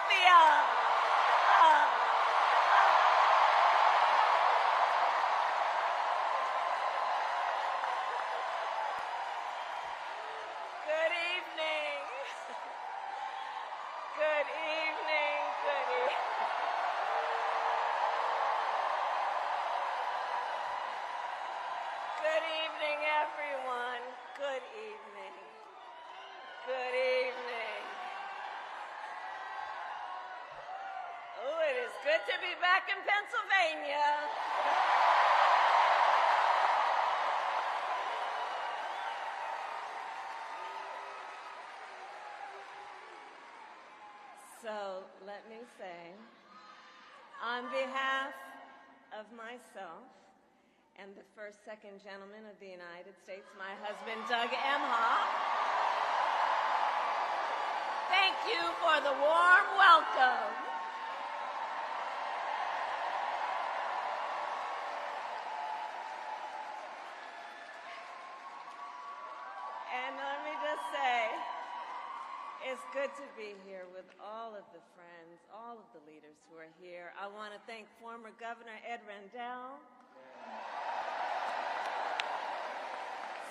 Philadelphia. Good evening. Good evening. Good evening. Good evening, everyone. Good evening. Good evening. Oh, it is good to be back in Pennsylvania. So let me say, on behalf of myself and the first, second gentleman of the United States, my husband, Doug Emhoff, thank you for the warm welcome. And let me just say, it's good to be here with all of the friends, all of the leaders who are here. I want to thank former Governor Ed Rendell,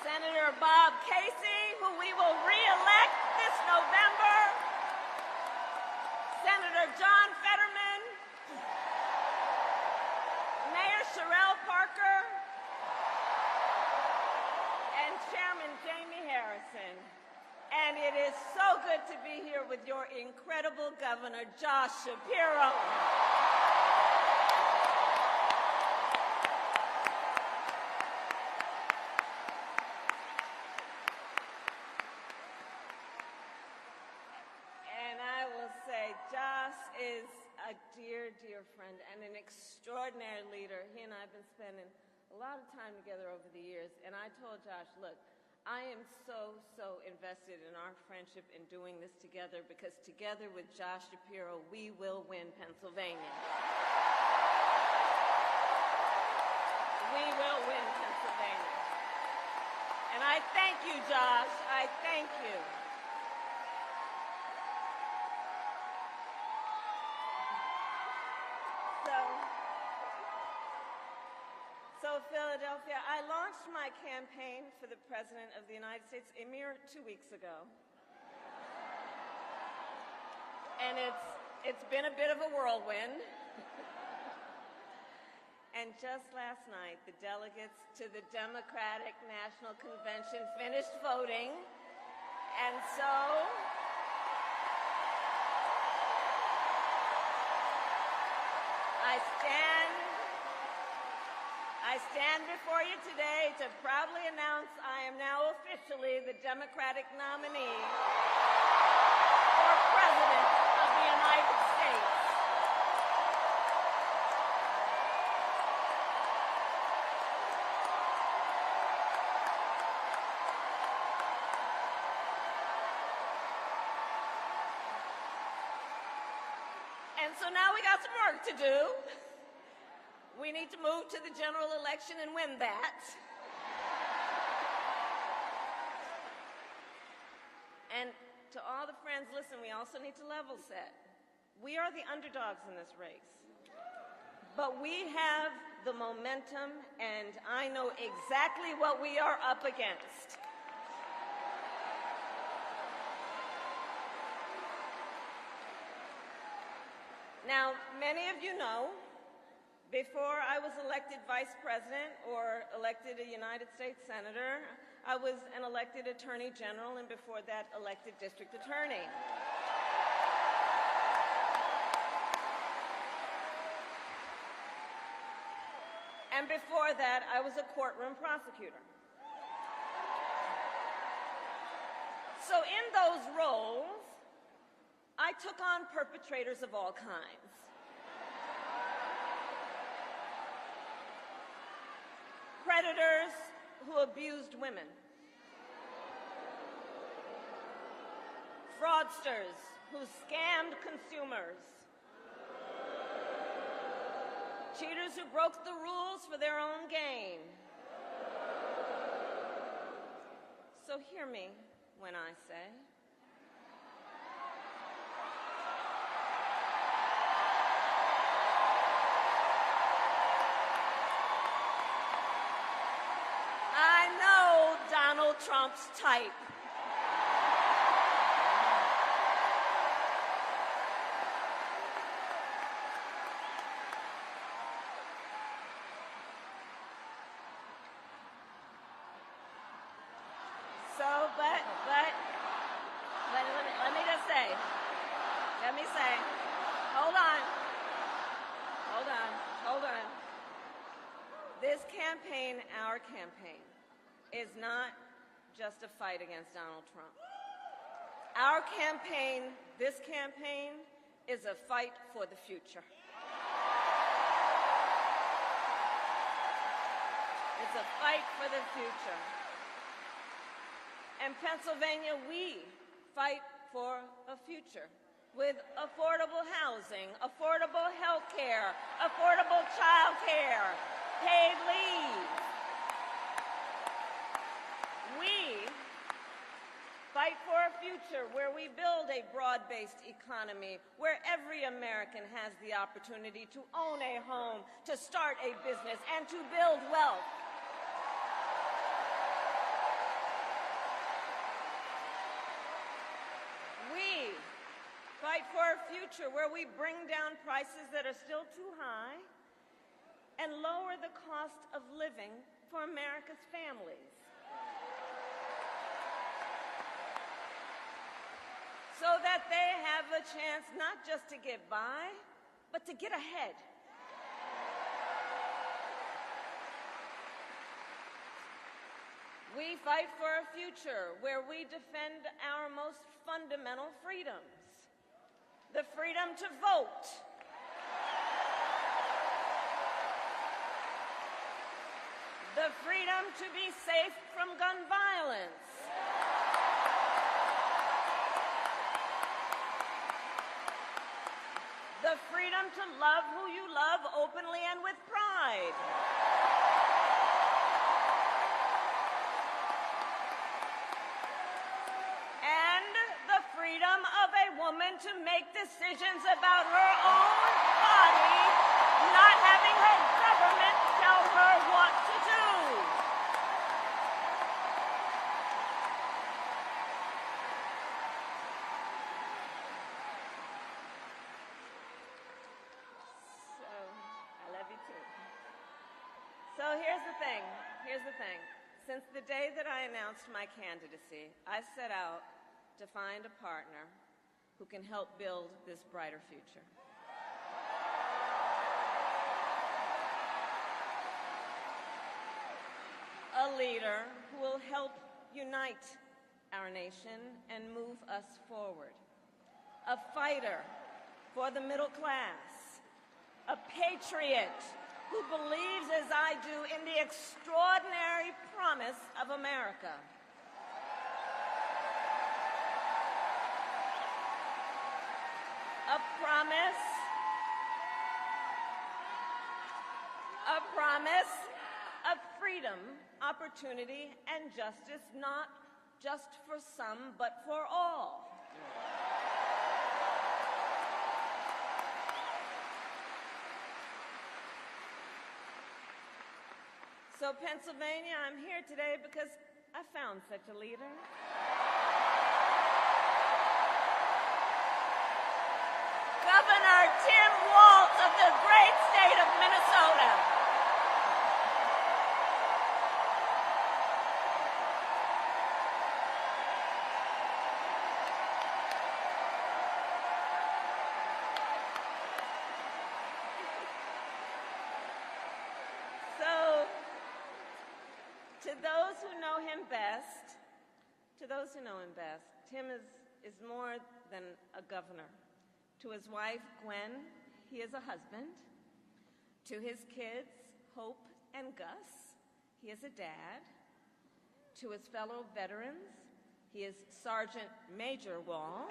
Senator Bob Casey, who we will re-elect this November, Senator John Fetterman, Mayor Sherelle Parker, and Chairman Jamie Harrison. And it is so good to be here with your incredible Governor, Josh Shapiro. And I will say, Josh is a dear, dear friend and an extraordinary leader. He and I have been spending a lot of time together over the years. And I told Josh, look, I am so invested in our friendship in doing this together, because together with Josh Shapiro, we will win Pennsylvania. We will win Pennsylvania. And I thank you, Josh. I thank you. So Philadelphia, I launched my campaign for the President of the United States a mere 2 weeks ago. And it's been a bit of a whirlwind. And just last night, the delegates to the Democratic National Convention finished voting. And so I stand before you today to proudly announce I am now officially the Democratic nominee for President of the United States. And so now we got some work to do. We need to move to the general election and win that. And to all the friends, listen, we also need to level set. We are the underdogs in this race. But we have the momentum, and I know exactly what we are up against. Now, many of you know, before I was elected Vice President or elected a United States Senator, I was an elected Attorney General, and before that, elected District Attorney. And before that, I was a courtroom prosecutor. So in those roles, I took on perpetrators of all kinds. Predators who abused women. Fraudsters who scammed consumers. Cheaters who broke the rules for their own gain. So hear me when I say, Trump's type. So, but let me just say, hold on. This campaign, our campaign, is not just a fight against Donald Trump. Our campaign, this campaign, is a fight for the future. It's a fight for the future. In Pennsylvania, we fight for a future with affordable housing, affordable health care, affordable child care, paid leave. We fight for a future where we build a broad-based economy, where every American has the opportunity to own a home, to start a business, and to build wealth. We fight for a future where we bring down prices that are still too high and lower the cost of living for America's families, so that they have a chance not just to get by, but to get ahead. We fight for a future where we defend our most fundamental freedoms: the freedom to vote, the freedom to be safe from gun violence, the freedom to love who you love openly and with pride, and the freedom of a woman to make decisions about her own body, not having her government tell her what to do. So here's the thing. Since the day that I announced my candidacy, I set out to find a partner who can help build this brighter future. A leader who will help unite our nation and move us forward. A fighter for the middle class. A patriot who believes, as I do, in the extraordinary promise of America. A promise of freedom, opportunity, and justice, not just for some, but for all. So, Pennsylvania, I'm here today because I found such a leader. Governor Tim Walz of the great state of Minnesota. To those who know him best, Tim is more than a governor. To his wife, Gwen, he is a husband. To his kids, Hope and Gus, he is a dad. To his fellow veterans, he is Sergeant Major Walz.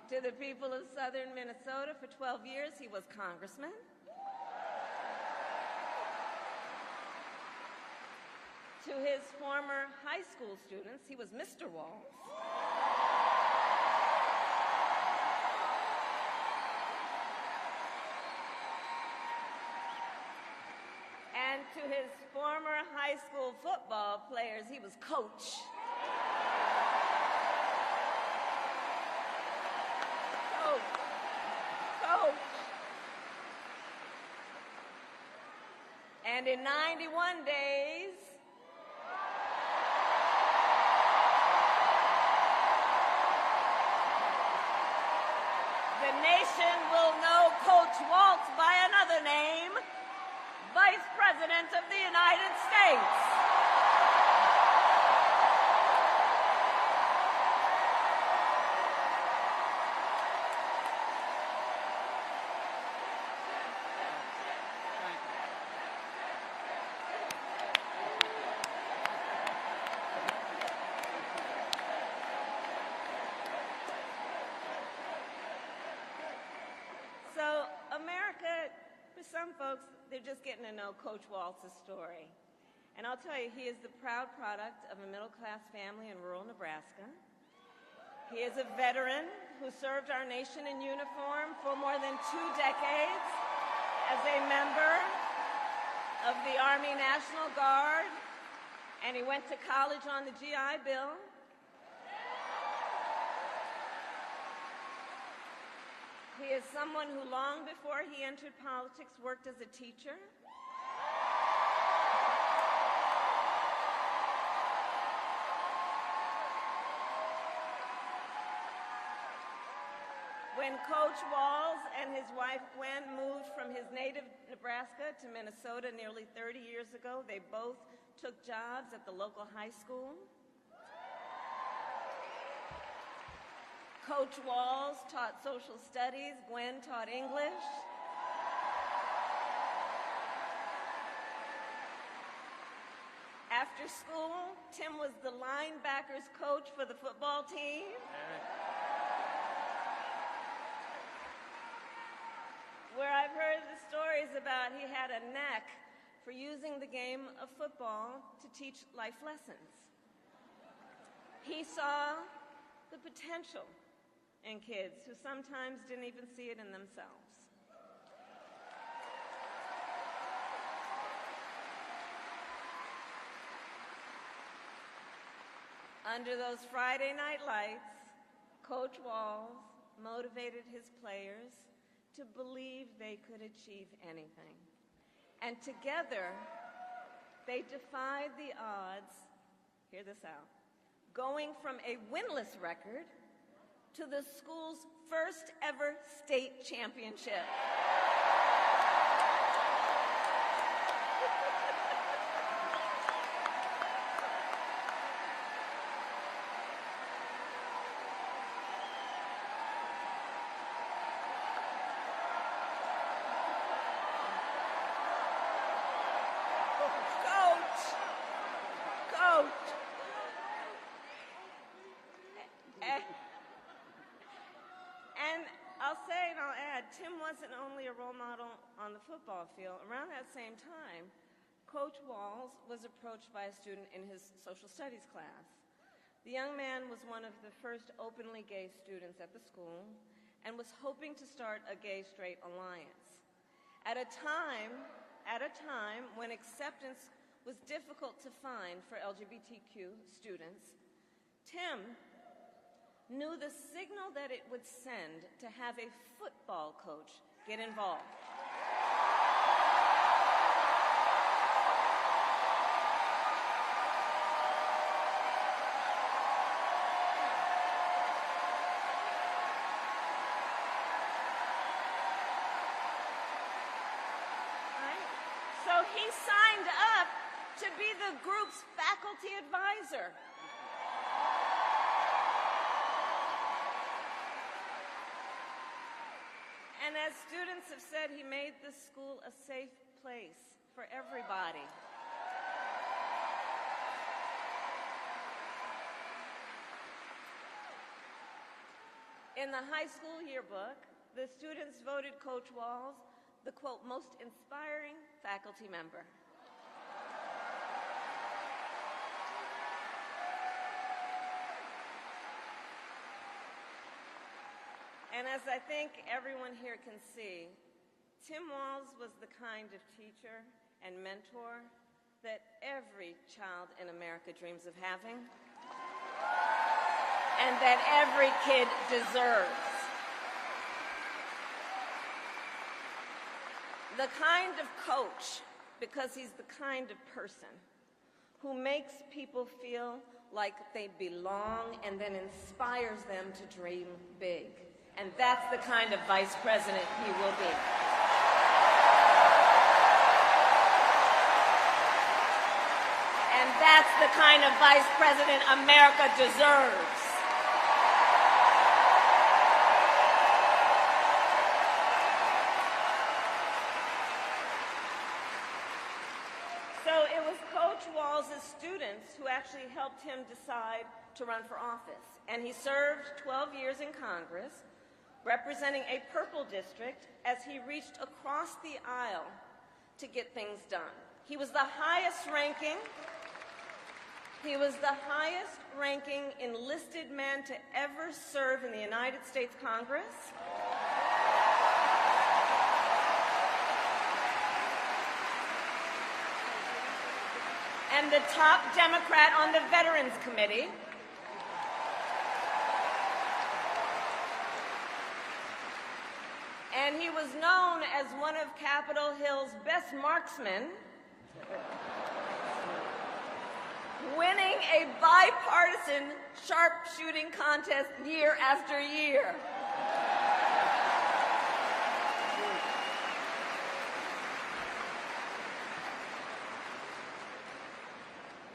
To the people of southern Minnesota, for 12 years, he was congressman. To his former high school students, he was Mr. Walz. to his former high school football players, he was coach. Coach. And in 91 days, the nation will know Coach Walz by another name, Vice President of the United States. So America, for some folks, they're just getting to know Coach Walz's story. And I'll tell you, he is the proud product of a middle-class family in rural Nebraska. He is a veteran who served our nation in uniform for more than 2 decades as a member of the Army National Guard, and he went to college on the GI Bill. He is someone who, long before he entered politics, worked as a teacher. When Coach Walz and his wife Gwen moved from his native Nebraska to Minnesota nearly 30 years ago, they both took jobs at the local high school. Coach Walz taught social studies, Gwen taught English. After school, Tim was the linebackers coach for the football team. Where I've heard the stories about he had a knack for using the game of football to teach life lessons. He saw the potential in kids who sometimes didn't even see it in themselves. Under those Friday night lights, Coach Walz motivated his players to believe they could achieve anything. And together, they defied the odds, hear this out, going from a winless record to the school's first ever state championship. Tim wasn't only a role model on the football field. Around that same time, Coach Walz was approached by a student in his social studies class. The young man was one of the first openly gay students at the school and was hoping to start a gay-straight alliance. At a time when acceptance was difficult to find for LGBTQ students, Tim knew the signal that it would send to have a football coach get involved. Right? So he signed up to be the group's faculty advisor. And as students have said, he made the school a safe place for everybody. In the high school yearbook, the students voted Coach Walz the, quote, most inspiring faculty member. And as I think everyone here can see, Tim Walz was the kind of teacher and mentor that every child in America dreams of having, and that every kid deserves. The kind of coach, because he's the kind of person who makes people feel like they belong and then inspires them to dream big. And that's the kind of vice president he will be. And that's the kind of vice president America deserves. So it was Coach Walz's students who actually helped him decide to run for office. And he served 12 years in Congress, representing a purple district as he reached across the aisle to get things done. He was the highest ranking enlisted man to ever serve in the United States Congress. And the top Democrat on the Veterans Committee. And he was known as one of Capitol Hill's best marksmen, winning a bipartisan sharpshooting contest year after year.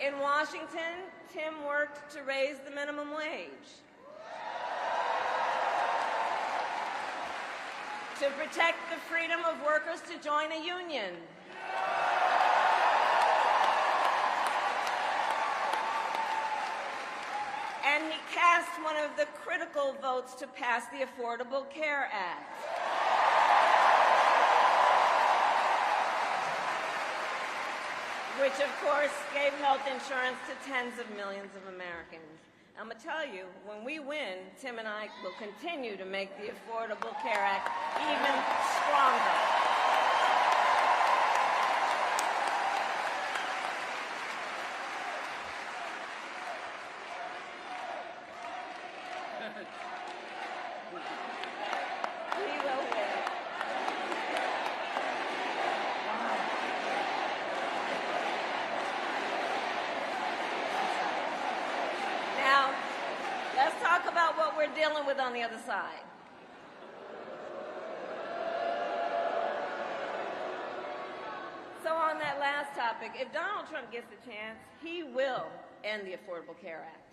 In Washington, Tim worked to raise the minimum wage, to protect the freedom of workers to join a union, and he cast one of the critical votes to pass the Affordable Care Act. Which, of course, gave health insurance to tens of millions of Americans. I'm going to tell you, when we win, Tim and I will continue to make the Affordable Care Act even stronger. We will win. Now, let's talk about what we're dealing with on the other side. So on that last topic, if Donald Trump gets the chance, he will end the Affordable Care Act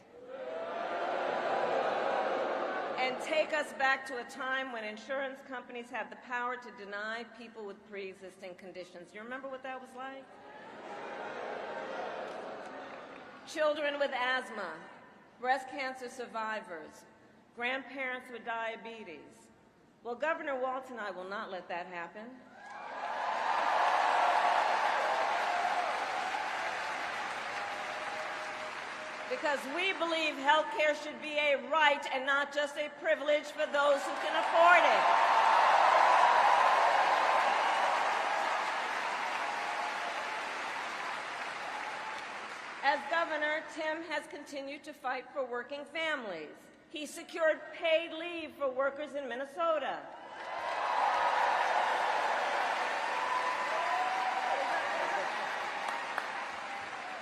and take us back to a time when insurance companies had the power to deny people with pre-existing conditions. You remember what that was like? Children with asthma, breast cancer survivors, grandparents with diabetes. Well, Governor Walz and I will not let that happen. Because we believe health care should be a right and not just a privilege for those who can afford it. As governor, Tim has continued to fight for working families. He secured paid leave for workers in Minnesota.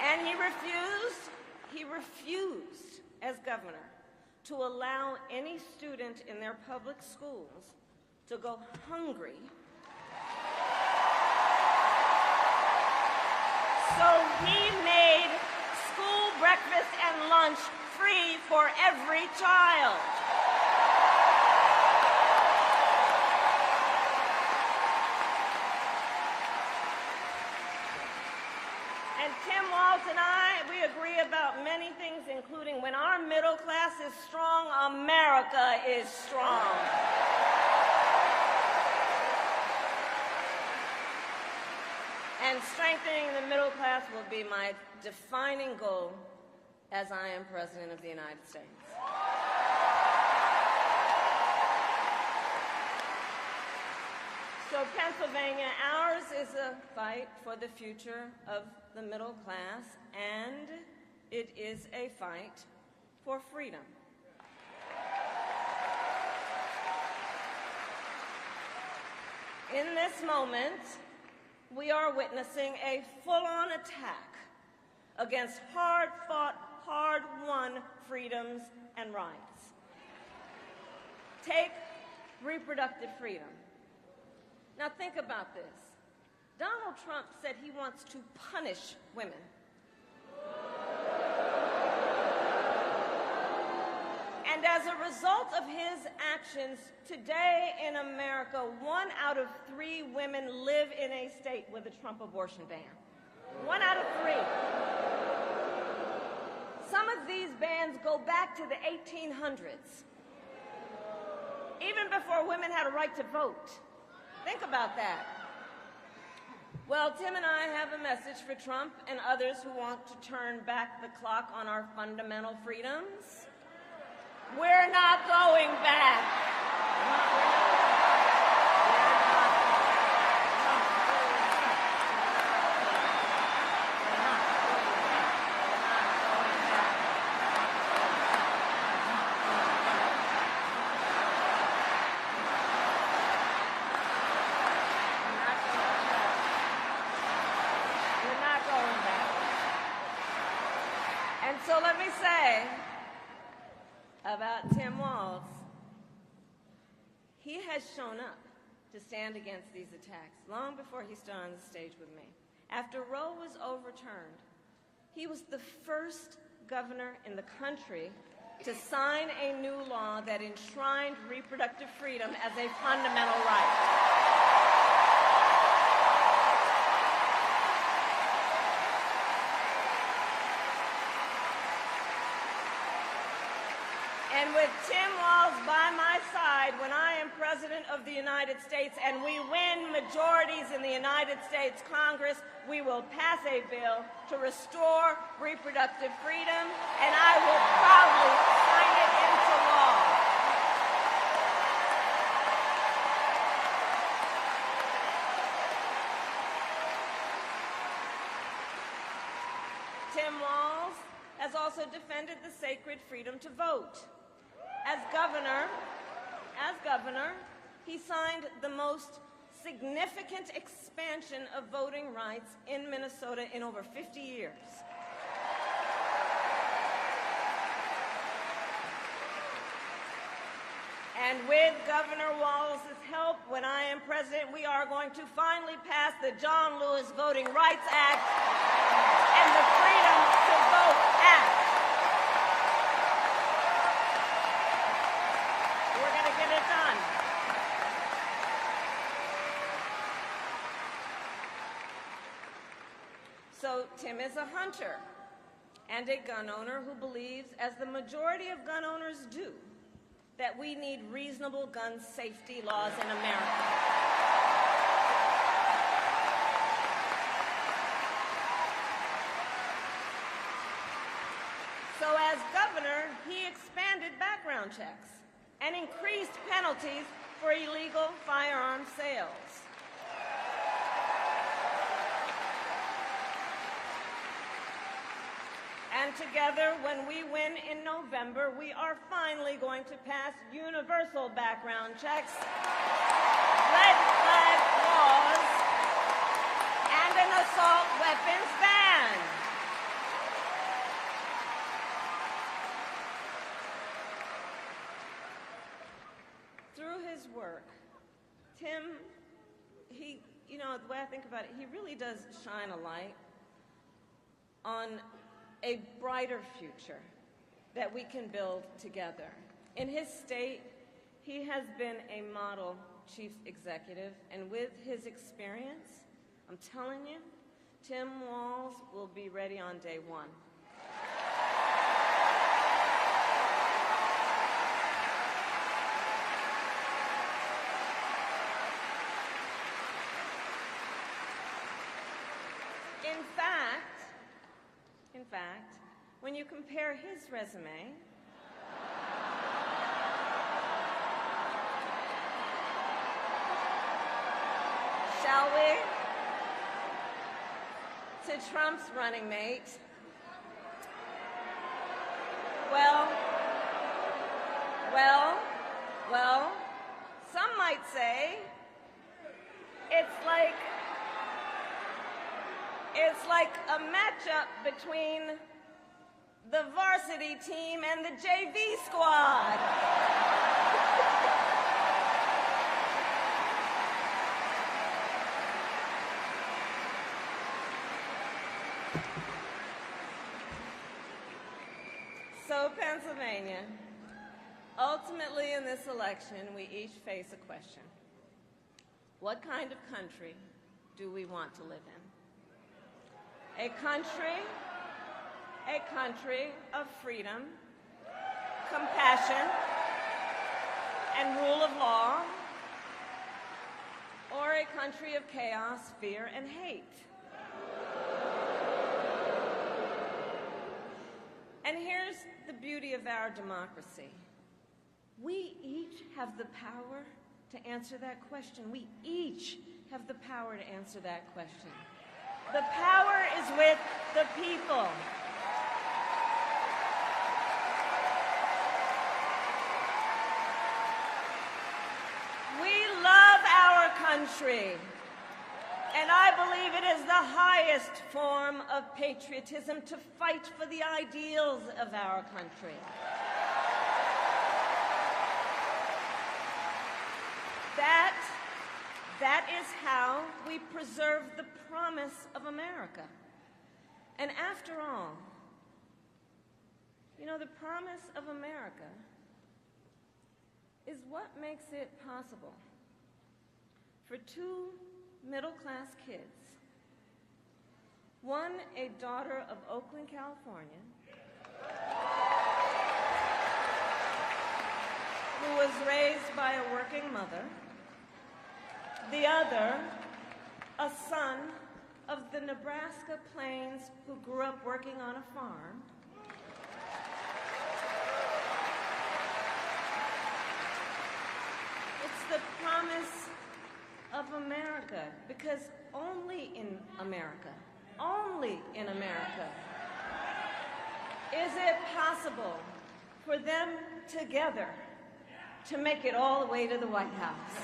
And he refused, as governor, to allow any student in their public schools to go hungry. So he made school breakfast and lunch free for every child. And Tim Walz and I, we agree about many things, including when our middle class is strong, America is strong. And strengthening the middle class will be my defining goal as I am President of the United States. So Pennsylvania, ours is a fight for the future of the middle class, and it is a fight for freedom. In this moment, we are witnessing a full-on attack against hard-fought, hard-won freedoms and rights. Take reproductive freedom. Now think about this. Donald Trump said he wants to punish women. And as a result of his actions, today in America, 1 out of 3 women live in a state with a Trump abortion ban. 1 out of 3. Some of these bans go back to the 1800s, even before women had a right to vote. Think about that. Well, Tim and I have a message for Trump and others who want to turn back the clock on our fundamental freedoms. We're not going back. So let me say about Tim Walz, he has shown up to stand against these attacks long before he stood on the stage with me. After Roe was overturned, he was the first governor in the country to sign a new law that enshrined reproductive freedom as a fundamental right. And with Tim Walz by my side when I am President of the United States and we win majorities in the United States Congress, we will pass a bill to restore reproductive freedom, and I will proudly sign it into law. Tim Walz has also defended the sacred freedom to vote. As governor, he signed the most significant expansion of voting rights in Minnesota in over 50 years. And with Governor Walz's help, when I am president, we are going to finally pass the John Lewis Voting Rights Act and the Freedom to Vote Act. Get it done. So Tim is a hunter and a gun owner who believes, as the majority of gun owners do, that we need reasonable gun safety laws in America. So as governor, he expanded background checks and increased penalties for illegal firearm sales. And together, when we win in November, we are finally going to pass universal background checks, red flag laws, and an assault weapons ban. Through his work, Tim, the way I think about it, he really does shine a light on a brighter future that we can build together. In his state, he has been a model chief executive, and with his experience, I'm telling you, Tim Walz will be ready on day one. In fact, when you compare his resume shall we? To Trump's running mate. Well, some might say it's like a matchup between the varsity team and the JV squad. So, Pennsylvania, ultimately in this election, we each face a question. What kind of country do we want to live in? A country of freedom, compassion, and rule of law, or a country of chaos, fear, and hate? And here's the beauty of our democracy. We each have the power to answer that question. We each have the power to answer that question. The power is with the people. We love our country, and I believe it is the highest form of patriotism to fight for the ideals of our country. That is how we preserve the promise of America. And after all, you know, the promise of America is what makes it possible for two middle-class kids, one a daughter of Oakland, California, who was raised by a working mother, the other a son of the Nebraska plains who grew up working on a farm, it's the promise of America, because only in America is it possible for them together to make it all the way to the White House.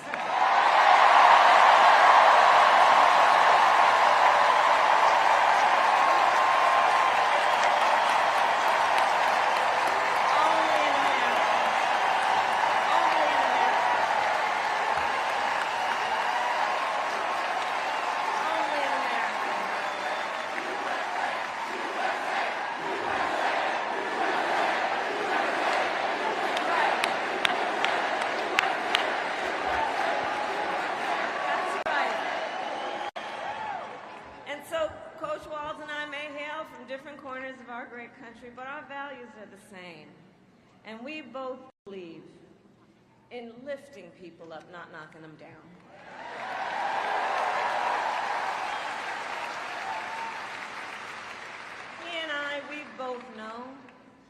But our values are the same, and we both believe in lifting people up, not knocking them down. He and I, we both know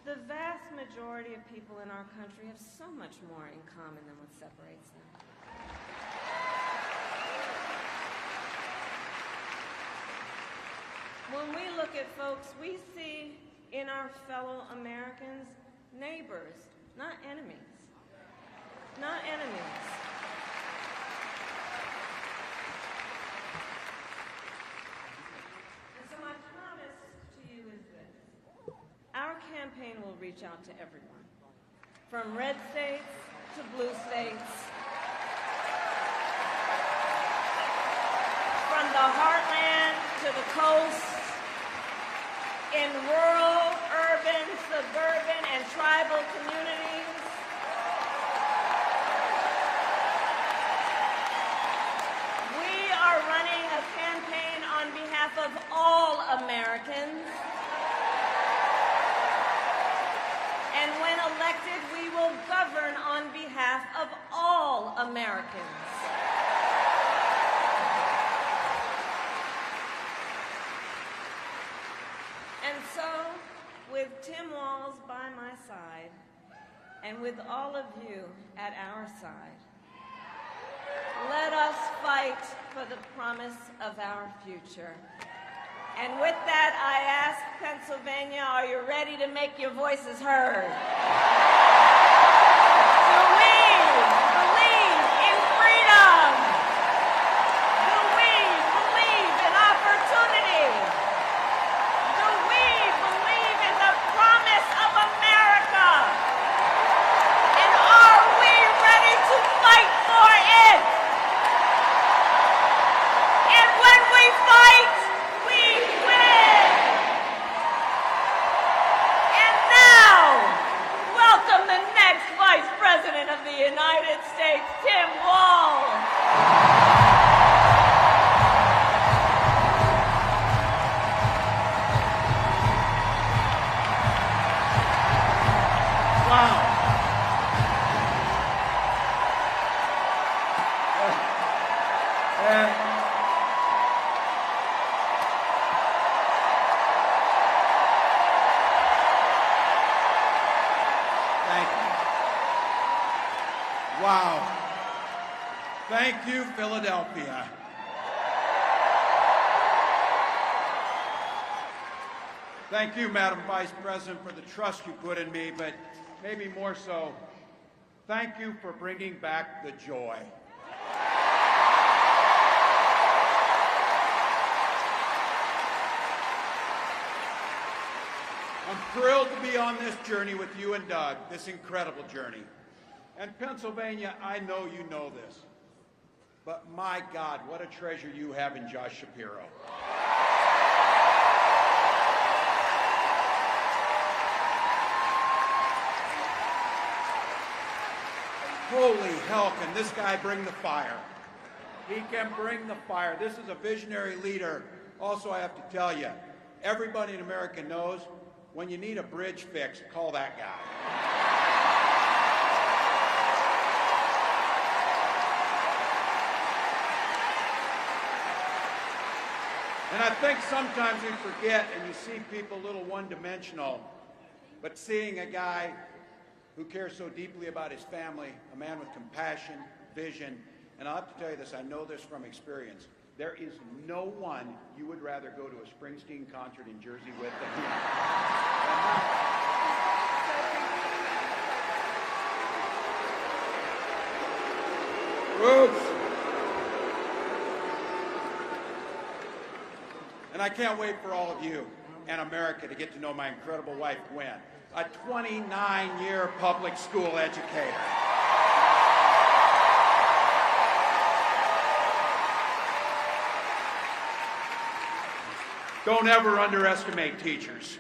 the vast majority of people in our country have so much more in common than what separates them. When we look at folks, we see in our fellow Americans neighbors, not enemies. Not enemies. And so my promise to you is this. Our campaign will reach out to everyone, from red states to blue states, from the heartland to the coast, in rural, urban, suburban, and tribal communities. We are running a campaign on behalf of all Americans. And when elected, we will govern on behalf of all Americans. And so, with Tim Walz by my side, and with all of you at our side, let us fight fight for the promise of our future. And with that, I ask Pennsylvania, are you ready to make your voices heard? Do we believe in freedom? Do we believe in opportunity? Do we believe in the promise of America? And are we ready to fight for it? And when we fight, we win! And now, welcome the next Vice President of the United States, Tim Walz. Wow. Thank you. Wow. Thank you, Philadelphia. Thank you, Madam Vice President, for the trust you put in me, but maybe more so, thank you for bringing back the joy. I'm thrilled to be on this journey with you and Doug, this incredible journey. And Pennsylvania, I know you know this, but my God, what a treasure you have in Josh Shapiro. Holy hell, can this guy bring the fire? He can bring the fire. This is a visionary leader. Also, I have to tell you, everybody in America knows when you need a bridge fixed, call that guy. And I think sometimes we forget and you see people a little one-dimensional, but seeing a guy who cares so deeply about his family, a man with compassion, vision, and I'll have to tell you this, I know this from experience. There is no one you would rather go to a Springsteen concert in Jersey with than him. Roots. And I can't wait for all of you and America to get to know my incredible wife, Gwen, a 29-year public school educator. Don't ever underestimate teachers.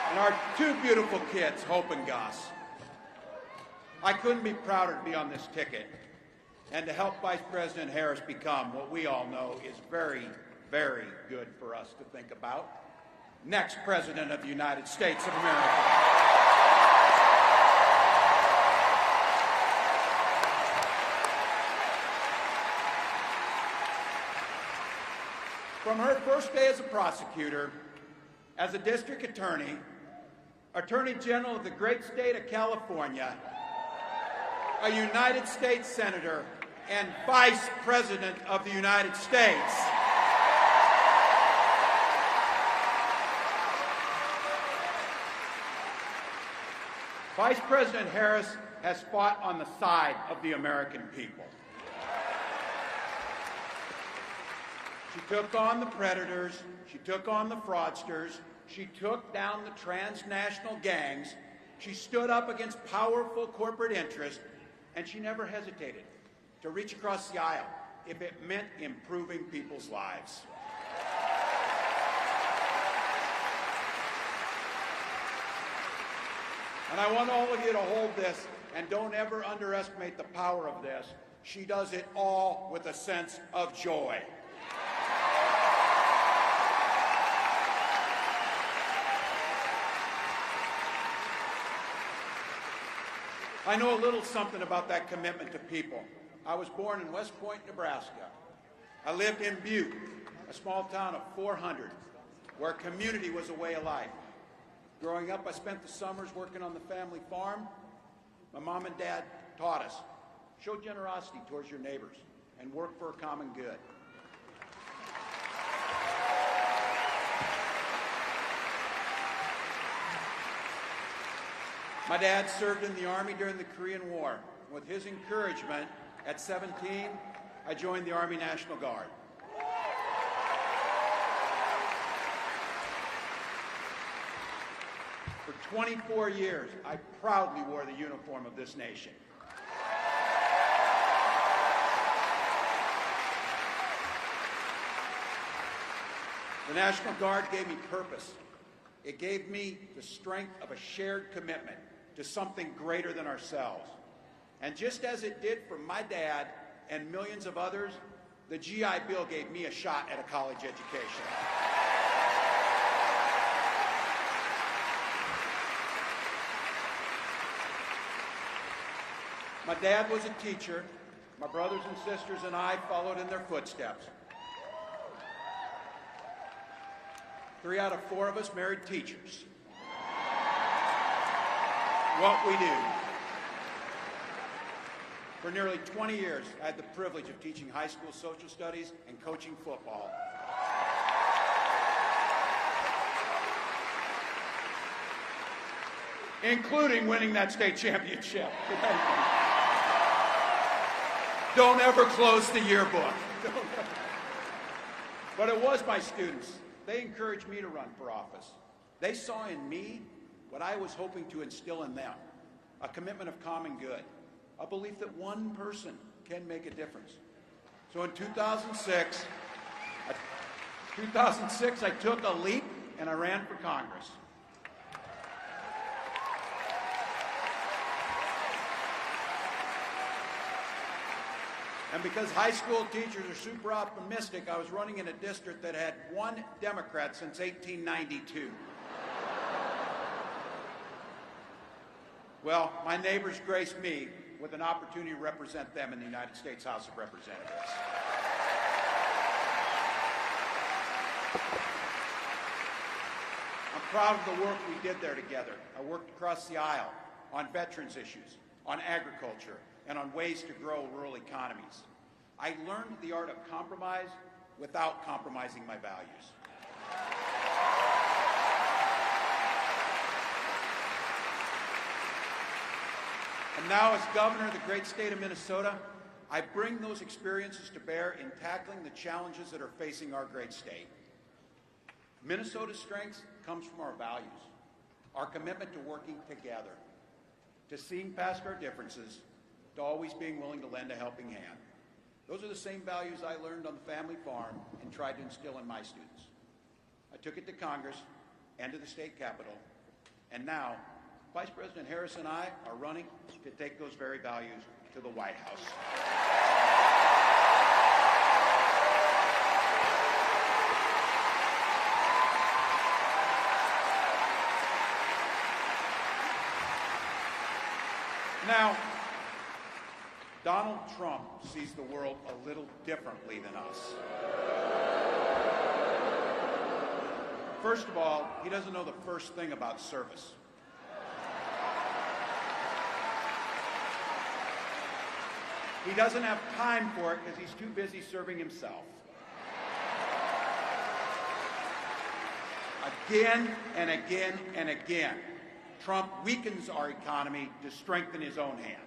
And our two beautiful kids, Hope and Gus. I couldn't be prouder to be on this ticket and to help Vice President Harris become what we all know is very, very good for us to think about. Next President of the United States of America. From her first day as a prosecutor, as a district attorney, Attorney General of the great state of California, a United States Senator, and Vice President of the United States. Vice President Harris has fought on the side of the American people. She took on the predators, she took on the fraudsters, she took down the transnational gangs, she stood up against powerful corporate interests, and she never hesitated to reach across the aisle if it meant improving people's lives. And I want all of you to hold this, and don't ever underestimate the power of this. She does it all with a sense of joy. I know a little something about that commitment to people. I was born in West Point, Nebraska. I lived in Butte, a small town of 400, where community was a way of life. Growing up, I spent the summers working on the family farm. My mom and dad taught us, show generosity towards your neighbors and work for a common good. My dad served in the Army during the Korean War. With his encouragement, at 17, I joined the Army National Guard. For 24 years, I proudly wore the uniform of this nation. The National Guard gave me purpose. It gave me the strength of a shared commitment to something greater than ourselves. And just as it did for my dad and millions of others, the GI Bill gave me a shot at a college education. My dad was a teacher. My brothers and sisters and I followed in their footsteps. 3 out of 4 of us married teachers. What we do. For nearly 20 years, I had the privilege of teaching high school social studies and coaching football. Including winning that state championship. Don't ever close the yearbook. But it was my students. They encouraged me to run for office. They saw in me what I was hoping to instill in them, a commitment of common good, a belief that one person can make a difference. So in 2006, I took a leap and I ran for Congress. And because high school teachers are super optimistic, I was running in a district that had 1 Democrat since 1892. Well, my neighbors graced me with an opportunity to represent them in the United States House of Representatives. I'm proud of the work we did there together. I worked across the aisle on veterans issues, on agriculture, and on ways to grow rural economies. I learned the art of compromise without compromising my values. And now, as governor of the great state of Minnesota, I bring those experiences to bear in tackling the challenges that are facing our great state. Minnesota's strength comes from our values, our commitment to working together, to seeing past our differences, to always being willing to lend a helping hand. Those are the same values I learned on the family farm and tried to instill in my students. I took it to Congress and to the state capitol, and now Vice President Harris and I are running to take those very values to the White House. Now, Donald Trump sees the world a little differently than us. First of all, he doesn't know the first thing about service. He doesn't have time for it because he's too busy serving himself. Again and again and again, Trump weakens our economy to strengthen his own hand.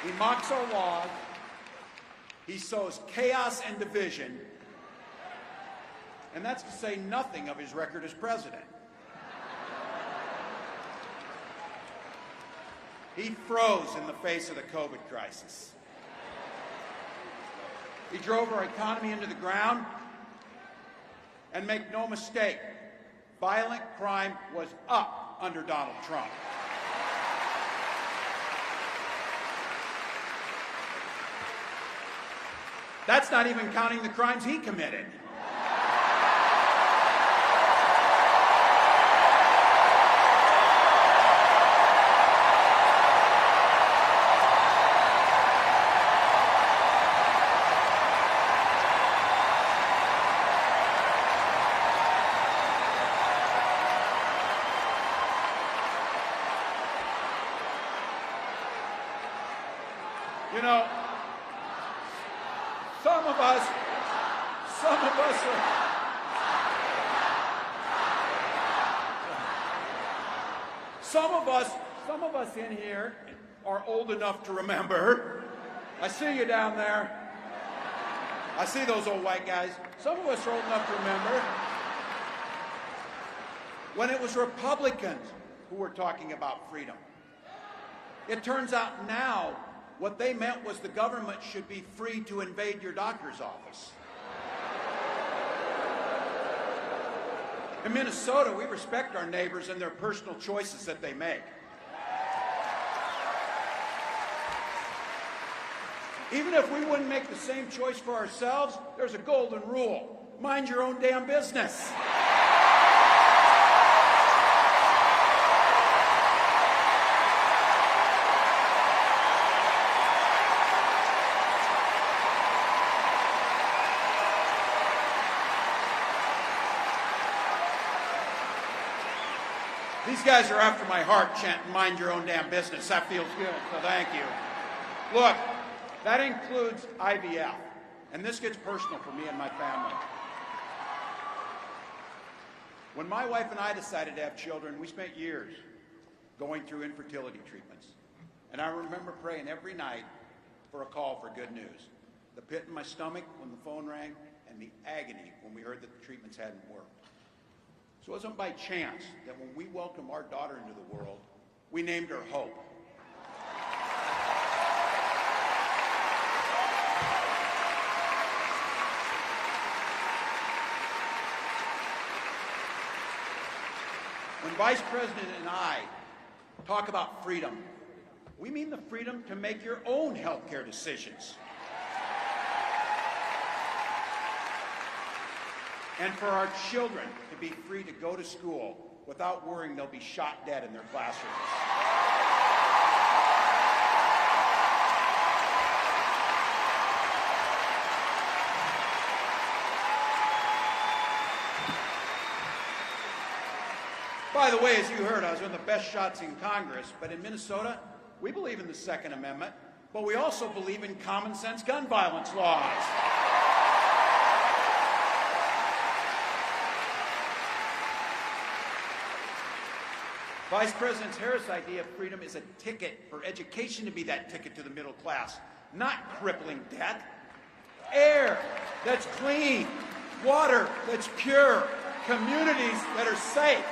He mocks our laws, he sows chaos and division, and that's to say nothing of his record as president. He froze in the face of the COVID crisis. He drove our economy into the ground, and make no mistake, violent crime was up under Donald Trump. That's not even counting the crimes he committed. You know, some of us in here are old enough to remember. I see you down there. I see those old white guys. Some of us are old enough to remember when it was Republicans who were talking about freedom. It turns out now what they meant was the government should be free to invade your doctor's office. In Minnesota, we respect our neighbors and their personal choices that they make. Even if we wouldn't make the same choice for ourselves, there's a golden rule. Mind your own damn business. These guys are after my heart chanting, mind your own damn business. That feels good, so thank you. Look, that includes IVF, and this gets personal for me and my family. When my wife and I decided to have children, we spent years going through infertility treatments. And I remember praying every night for a call for good news. The pit in my stomach when the phone rang, and the agony when we heard that the treatments hadn't worked. So it wasn't by chance that when we welcomed our daughter into the world, we named her Hope. When Vice President and I talk about freedom, we mean the freedom to make your own healthcare decisions. And for our children to be free to go to school without worrying they'll be shot dead in their classrooms. By the way, as you heard, I was one of the best shots in Congress, but in Minnesota, we believe in the Second Amendment, but we also believe in common sense gun violence laws. Vice President Harris' idea of freedom is a ticket for education to be that ticket to the middle class, not crippling debt. Air that's clean, water that's pure, communities that are safe.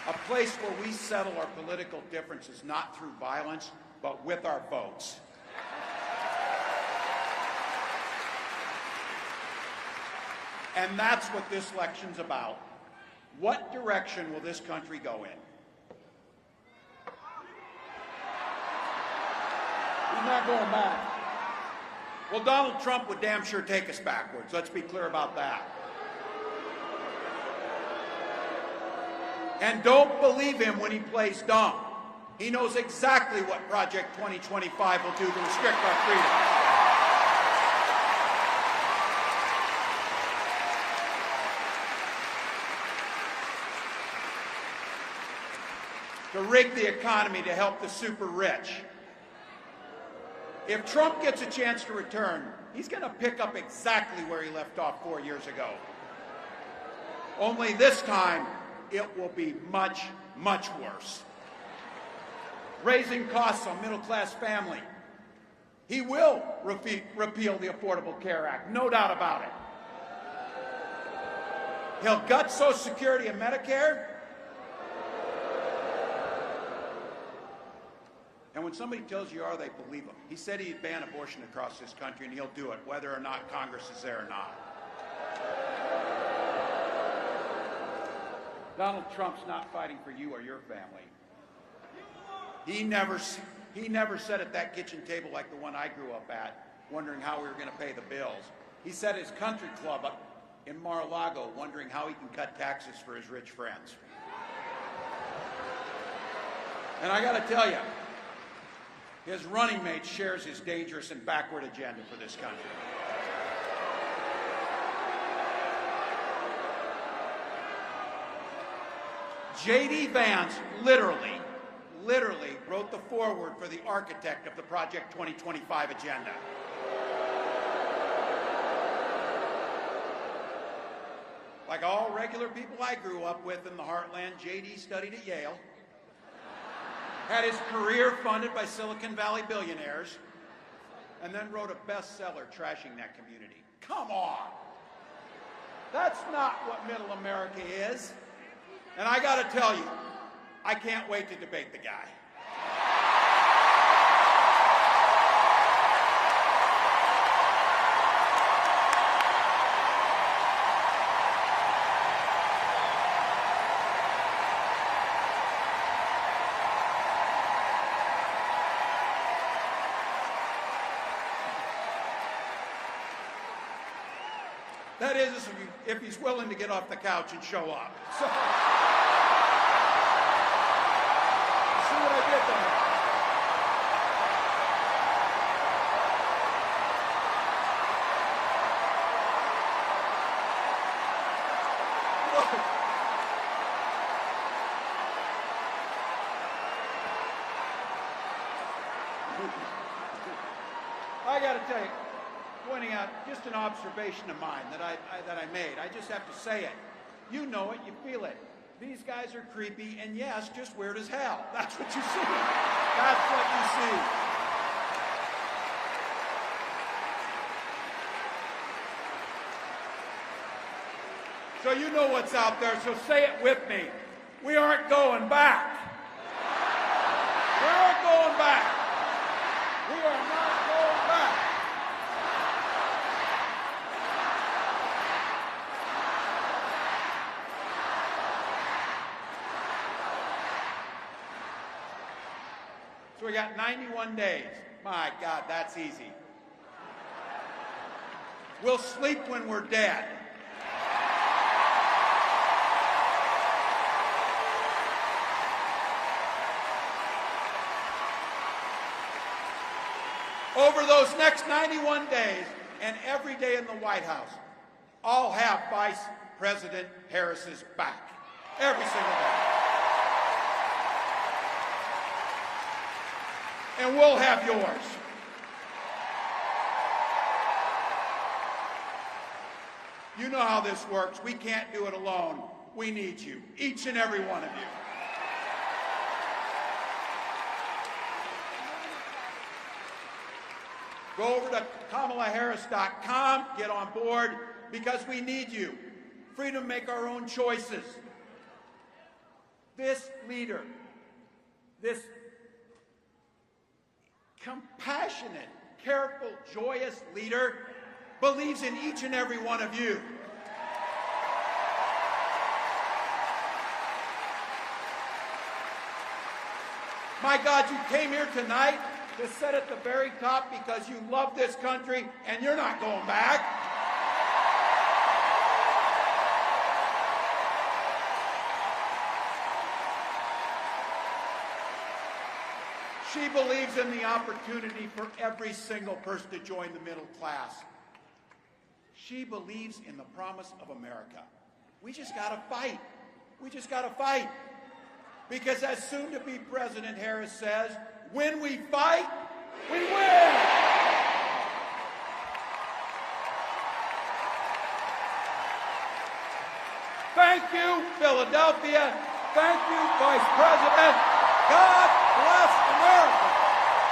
A place where we settle our political differences not through violence, but with our votes. And that's what this election's about. What direction will this country go in? He's not going back. Well, Donald Trump would damn sure take us backwards. Let's be clear about that. And don't believe him when he plays dumb. He knows exactly what Project 2025 will do to restrict our freedom. To rig the economy to help the super rich. If Trump gets a chance to return, he's going to pick up exactly where he left off 4 years ago. Only this time, it will be much, much worse. Raising costs on middle-class family. He will repeal the Affordable Care Act, no doubt about it. He'll gut Social Security and Medicare. And when somebody tells you are, they believe him. He said he'd ban abortion across this country, and he'll do it, whether or not Congress is there or not. Donald Trump's not fighting for you or your family. He never sat at that kitchen table like the one I grew up at, wondering how we were going to pay the bills. He sat at his country club up in Mar-a-Lago, wondering how he can cut taxes for his rich friends. And I got to tell you, his running mate shares his dangerous and backward agenda for this country. J.D. Vance literally wrote the foreword for the architect of the Project 2025 agenda. Like all regular people I grew up with in the heartland, J.D. studied at Yale, had his career funded by Silicon Valley billionaires, and then wrote a bestseller trashing that community. Come on! That's not what middle America is. And I gotta tell you, I can't wait to debate the guy. That is, if he's willing to get off the couch and show up. So, see what I did there? I got to tell you, pointing out just an observation of mine that I made. I just have to say it. You know it, you feel it. These guys are creepy, and yes, just weird as hell. That's what you see. That's what you see. So you know what's out there, so say it with me. We aren't going back. We aren't going back. We are not going back. So we got 91 days. My God, that's easy. We'll sleep when we're dead. Over those next 91 days, and every day in the White House, I'll have Vice President Harris's back. Every single day. And we'll have yours. You know how this works. We can't do it alone. We need you, each and every one of you. Go over to KamalaHarris.com, get on board, because we need you. Freedom to make our own choices. This leader, this compassionate, careful, joyous leader believes in each and every one of you. My God, you came here tonight to sit at the very top because you love this country and you're not going back. She believes in the opportunity for every single person to join the middle class. She believes in the promise of America. We just got to fight. We just got to fight. Because as soon-to-be President Harris says, when we fight, we win! Thank you, Philadelphia. Thank you, Vice President. God bless America.